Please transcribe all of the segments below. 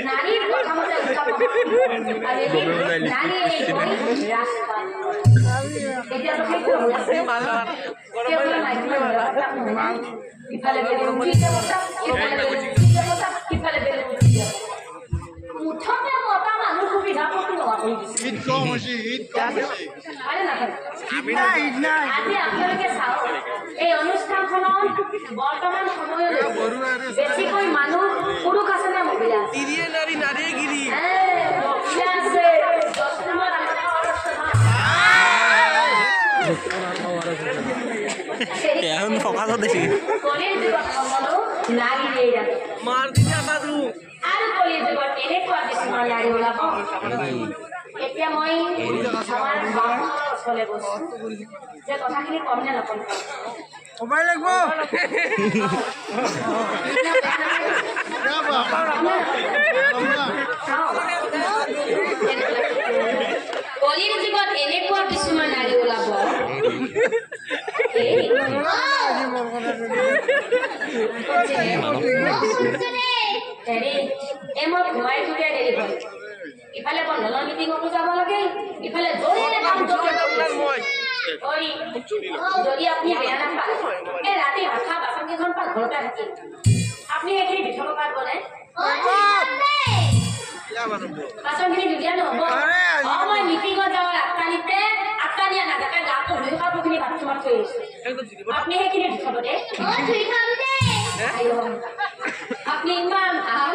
নাৰীৰ কথা মতে নাৰী ৰাস্তা এটা তো ঠিক হয়েছে ইফালে মুঠতে মতা মানুহ সুবিধা কৰি লোৱা ঈদ কম হৈছে ঈদ কম হৈছে আৰে না আজি আপোনালোকে চাওক এই অনুষ্ঠানখনত বৰ্তমান সময়ত বেছিকৈ মানুহ পুৰুষ আছে নে মহিলা তিৰিয়ে নাৰী নাৰীয়ে গিৰি মহিলা আছে 10 নম্বৰ এখন ফকাছত দেখি কলিৰ যুগত সকলো নাৰী এয়া মাৰ দিনে আটাটো আৰু কলিৰ যুগত এনেকুৱা কিছুমান নাৰী ওলাব এতিয়া মই আমাৰ গাঁৱৰ ওচৰলৈ গৈছোঁ যে কথাখিনি কম নে নকম মোবাইল লাগিব কলিৰ যুগত এনেকুৱা কিছুমান নাৰী ওলাব মই ঘুমাই থুকে দেৰি হয় ইফালে বন্ধনৰ মিটিঙতো যাব লাগে ইফালে যদি আপুনি বেয়া নাপায় এই ৰাতি ভাত খোৱা বাচন কেইখন পাকঘৰতে থাকিল আপুনি সেইখিনি দি থব পাৰিবনে বাচনখিনি ধুলীয়া নহ'ব মই মিটিঙত যাওঁ আঠটানিয়া নাজাকে গাটো ধুই কাপোৰখিনি ভাত তোমাক থৈ আহিছোঁ আপুনি সেইখিনি দি থব দে আপনি ইমান ভাল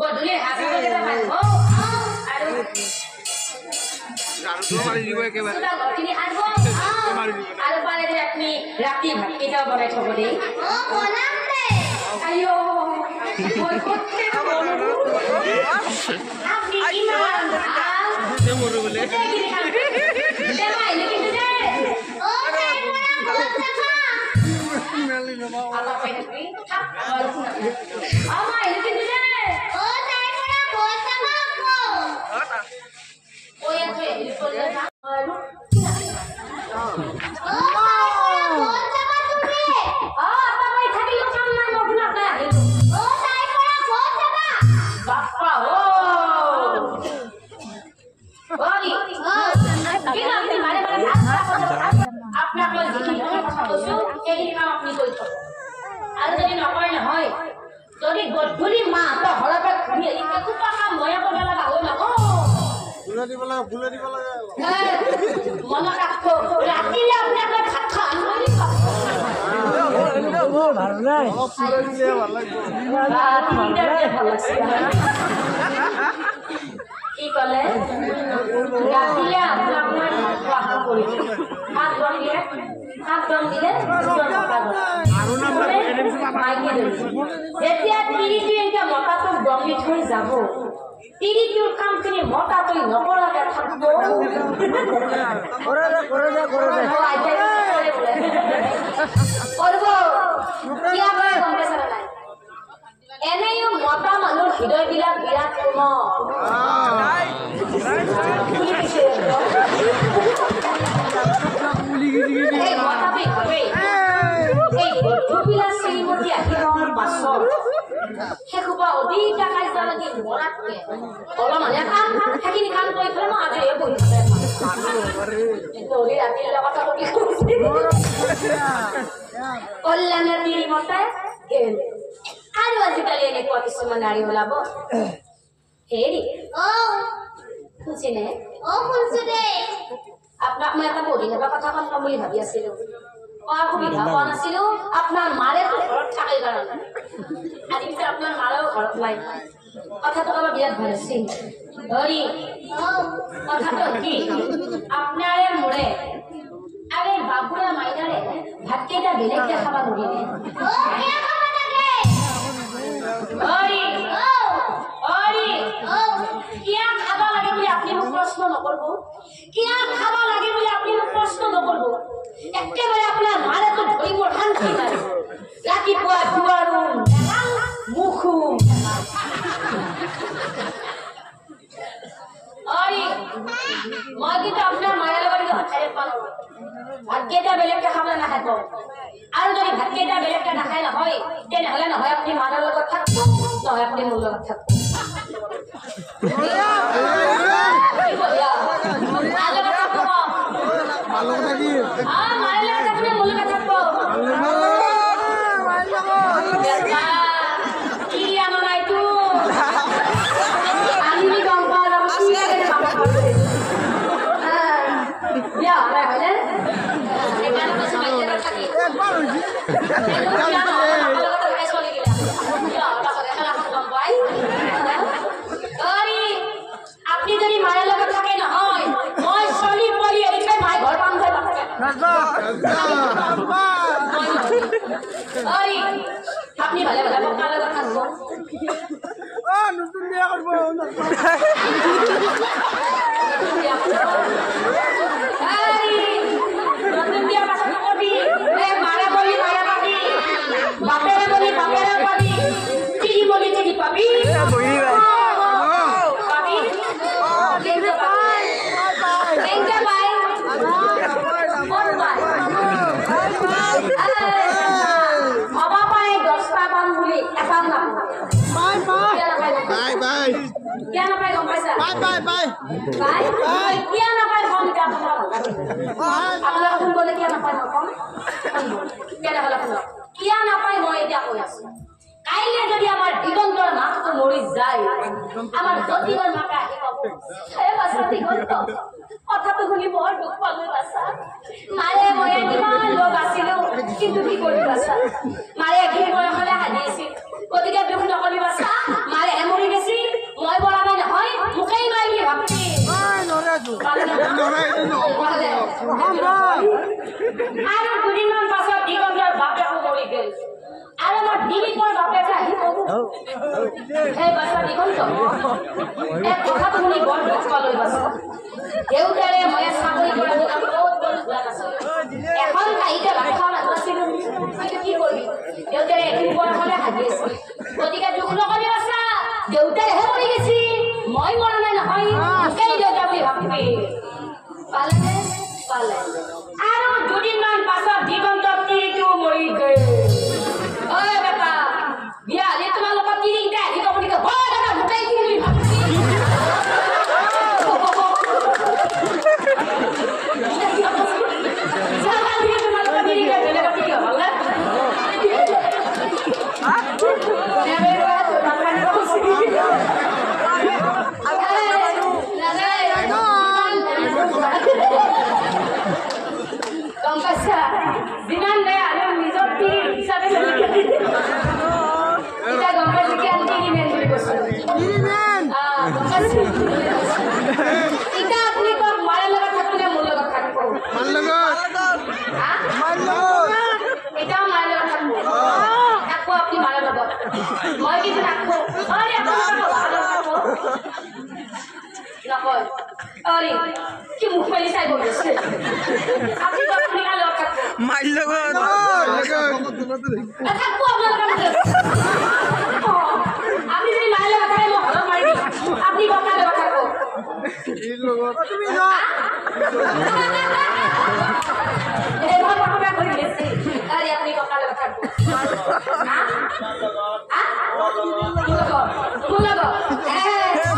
গধূলি হাসি করে ভালো আর ঘৰখিনি আনব আৰু পাৰে যে আপুনি ৰাতি ভাত কেইটাও বনাই থব দেই আইঅ মই কতে আপনি ইমান মৰু বলে যদি গধূলি মাহঁত ঘৰৰ পৰা ঘূৰি আহি একোটা কাম ময়ে কৰিব লগা হৈ মনত ৰাখো ৰাতিলে আপোনাক ভাত খোৱা কি ক'লে ৰাতিলে আপোনাক মই ভাত খোৱা কৰিছো ভাত বন দিলে যেতিয়া তিৰিটো এনেকে মতাটোক দমি থৈ যাব তিৰিটোৰ কামখিনি মতাটোই নকৰাকে থাকিব এনেও মতা মানুহৰ হৃদয়বিলাক বিৰাট সেইসোপা অধিক কাৰ্য লাগি মৰাতকে অলপমানে কাম সেইখিনি কাম কৰি পেলাই মই আজি বহি ৰাতিৰ লগত কল্যাণৰ তিৰি মতাই আৰু আজিকালি এনেকুৱা কিছুমান নাৰী ওলাব হেৰি শুনছেনে আপোনাক মই এটা বহি থকা কথা ক'ম বুলি ভাবি আছিলো সুবিধা পোৱা নাছিলো আপোনাৰ মাৰেতো ঘৰত থাকে কাৰণে আজি পিছে আপোনাৰ মাৰেও ঘৰত নাই কথাটো অলপ বিৰাট ভাল আছিল ধৰি কথাটো কি আপোনাৰে মোৰে আৰে বাবুৰা মাইনাৰে ভাতকেইটা বেলেগকে খাব নোৱাৰিলে কিয়া খাব লাগে বলে আপনি মোক প্ৰশ্ন নকৰব একেবাৰে আপনাৰ মাৰে তো ধৰি মোৰ শান্তি নাই ৰাতিপুৱা দুৱাৰো মুখু আৰে মই কিন্তু আপনাৰ মায়েৰ লগত হঠাৎ পালো ভাতকেইটা বেলেগকে খাবলৈ নাখাব আৰু যদি ভাতকেইটা বেলেগকে নাখায় নহয় তেনেহ'লে নহয় আপুনি মাৰ লগত থাকিব নহয় আপুনি মোৰ লগত থাকিব আপনি যদি মায়ের লগত থাকে নহয় মই চলি পলি এদিকে মাই ঘর বান্ধে আপনি ভালে ভালে বকার লগত থাকব নতুন বিয়া করবো নতুন বিয়া পাছত নকবি মারা বলি মারা পাবি বাপেরে বলি বাপেরে পাবি চিড়ি বলি চিড়ি পাবি পাবি কেঙ্গে পাই কেঙ্গে পাই কোন পাই বাবা পাই 10টা পান বলি এপান না বাই বাই বাই কিয়া না পাই গম পাইছা bye bye bye bye bye কিয়া না পাই গম যা আপনারা ফোন করলে কিয়া না পাই কম কেন হলো কিয়া না পাই মই এটা কই আছো কাইলে যদি আমার দিগন্তর মাথা মরি যায় আমার যতিগর মাথা আহি পাব হে বাসা দিগন্ত কথা তো শুনি বড় দুঃখ পালো বাসা মারে মই কিমান লোক আছিল কিন্তু কি করি বাসা মারে কি মই হলে হাদিছি গতিকে দুখ নকলি বাসা মারে মরি গেছি মই বড় নাই নহয় মুকেই মাইলি ভাবছি আৰু দুদিনমান পাছত দিগন্তৰ বাপেকো মৰি গেল আৰু আমাৰ দিলীপৰ বাপেকে আহি কব এই বাছা দিগন্ত এক কথা শুনি বৰ দুখ পালৈ বাছা দেউতাৰে মই চাকৰি কৰা বহুত বৰ যোৱা নাছিল এখন কাহিতে ভাত খাওঁ নাছিলো কিন্তু কি কৰিবি দেউতাৰে এদিন বয়স হলে হাগি আছিল গতিকে দুখ নকৰি বাছা দেউতাৰেহে মৰি গেছি মই মৰা নাই নহয় মোকেই দেউতা বুলি ভাবিবি পালে পালে আৰু দুদিনমান পাছত দিগন্ত তিৰিটো মৰি গ'ল ঐ বেটা বিয়া হ'লে তোমালোকৰ তিৰিকেইটা আহিব বুলি কয় হয় দাদা মোকেই তিৰি বুলি ভাবিছি তোমালোকৰ তিৰিকেইটা বেলেগৰ তিৰি হ'ব না যিমান বেয়া হ'লেও নিজৰ তিৰি হিচাপে লিখি দিছে এতিয়া গম পাইছো কি আমি তিৰিমেন বুলি কৈছো গম পাইছো এতিয়া আপুনি কওক মাৰ লগত থাকিব নে মোৰ লগত থাকিব এতিয়াও মাৰ লগত থাকিব থাকব আপুনি মাৰ লগত মই কিন্তু থাকবো নকয় অরে কি মুখ মেলি চাই বলছে আপনি তো আপনি কালে থাকবো মাইল লগত থাকবো আপনার কাছে আপনি যদি মাইলে কথা মই হল মারি আপনি কথা লগ থাকবো এই লগত তুমি যা এই ভাব কথা কই গেছি আরে আপনি কথা লগ থাকবো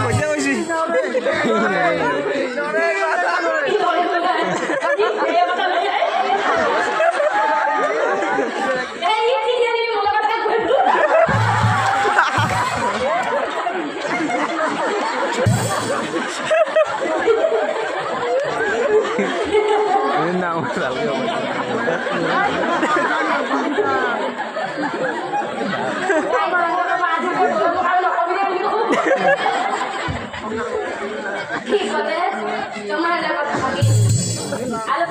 মজা হইছি নাম চালকে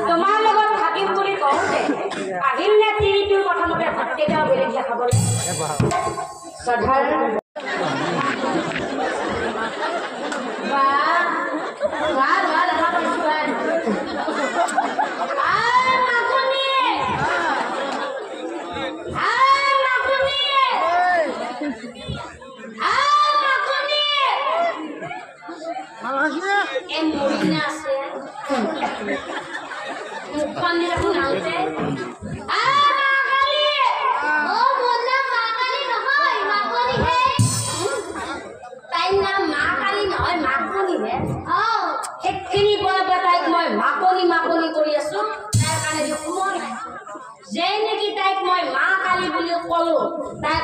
তোমাৰ লগত থাকিম বুলি কওঁতে আহিল নে তিৰিটোৰ প্ৰথমতে ভাতকেইটাও বেলেগ দেখাবলৈ সাধাৰণ দেখা পাইছে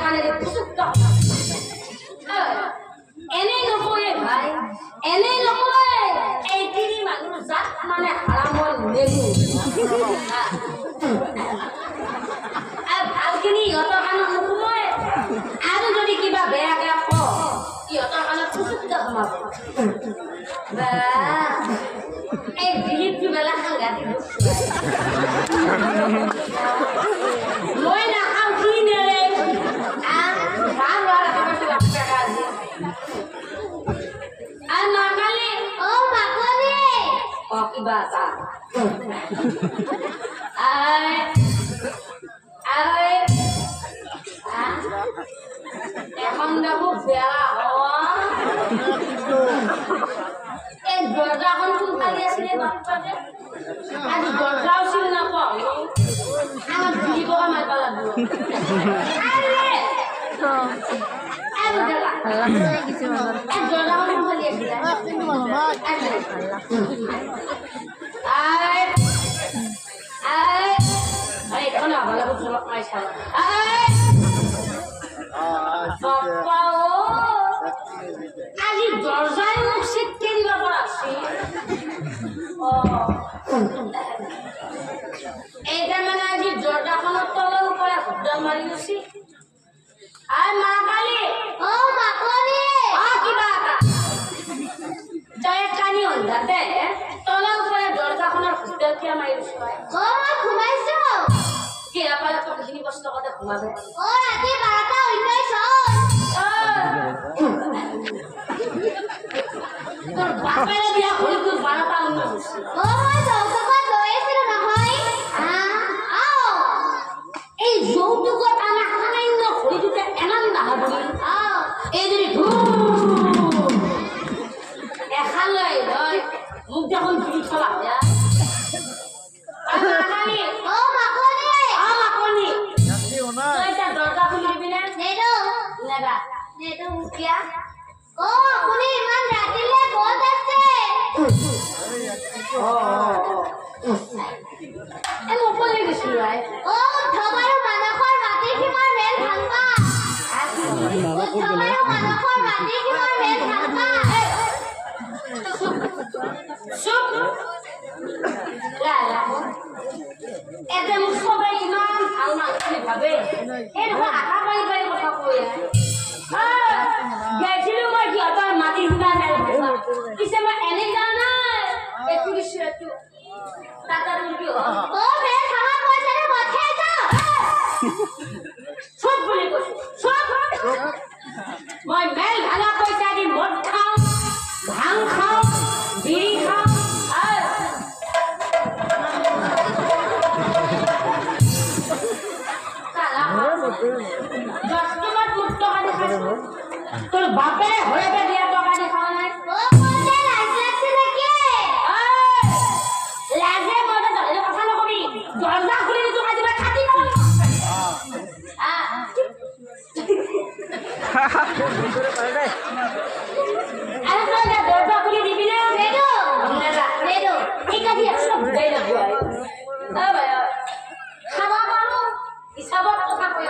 কানে পুচুক এনেই নকয়ে ভাই এনেই নকয়ে এই তিনি মানুহ জাত মানে হাৰামৰ নেগু ভালখিনি ইহঁতৰ কাণত নোসোমায় আৰু যদি কিবা বেয়াকে কওঁ ইহঁতৰ কাণত পুচুকটা সোমাব এই বিলিপটো বেলা সাংঘাতিক মই নাখাওঁ কি নেৰে ভাল হোৱাৰ আৰু মাকালি মাকলি কিবা এটা এখন দেখো বেয়া হওয়া এই দরজাখন কোনফালে আছিলে বাপপাকে আজি দরজাও ছিল না পাও আমার বিলি বকা মারবা লাগবো আরে আজি দরজায় মুখ শিখতে দিবা পড়াচ্ছি এইটা মানে আজি দরজাখনের তলের উপরে হুদ্দা মারি দিছি আর মা কালী মাকলি কিবা এটা জয় কানি হন্ধাতে তলের উপরে দরজাখনের হুদ্দা কিয়া মারি দিছি মই ঘুমাইছো কি আপালে তো কিনি কষ্ট করতে ঘুমাবে রাতে 12টা 19 তোর বাপের বিয়া হল তোর 12টা 19 মই যৌতুকত লৈছিল নহয় এই যৌতুকত আনা সামান্য হলিটোতে এনাম দাহাবলি এই যদি এখন লৈ মোক দেখোন ঘুৰি চলা দৰজা খুলি দিবি না নেবা নেটো মুখিয়া আপুনি ইমান ৰাতিলে ক'ত আছে মোক পলাই গৈছিল ধবাৰু মানসৰ মাটি কিমান মেল ভাঙবা ধবাৰু মানসৰ মাটি কিমান মেল ভাঙবা চুপ এতে মোক সবাই ইমান ভাল মানুহ ভাবে এই দেখোন আধা পাৰি পাৰি কথা কৈ গেছিলো মই সিহঁতৰ মাটি শুনা নাই পিছে মই এনে যাওঁ নাই এইটো কিছু এইটো টাটা ৰুটি মেল ভাঙা পইচাৰে মঠিয়াই যাওঁ চব বুলি কৈছো চব মই মেল ভাঙা পইচা দি মদ খাওঁ ভাং খাওঁ বিড়ি খাওঁ তোর বাপের হয়ে দিয়া টাকা দেখাও নাই লাগে মজা ধরে কথা নকবি দরজা খুলে দিছো কাজে খাতি না আরে তো দরজা খুলে দিবি না দেদো ঠিক আছে সব দেই না ভাই খাওয়া পারো হিসাবত কথা কই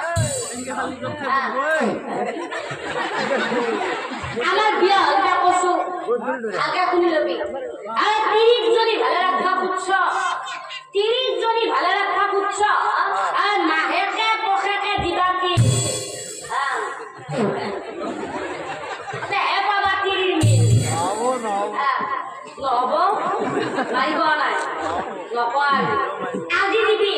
আমার বিয়া হলটা কসু আগা শুনি লবি আর 30 জনি ভালো রাখা পুচ্ছ 30 জনি ভালো রাখা পুচ্ছ আর মাহেকে পখেকে দিবা কি তে বাবা 30 মিল নব মারিব নাই নকয় আজি দিবি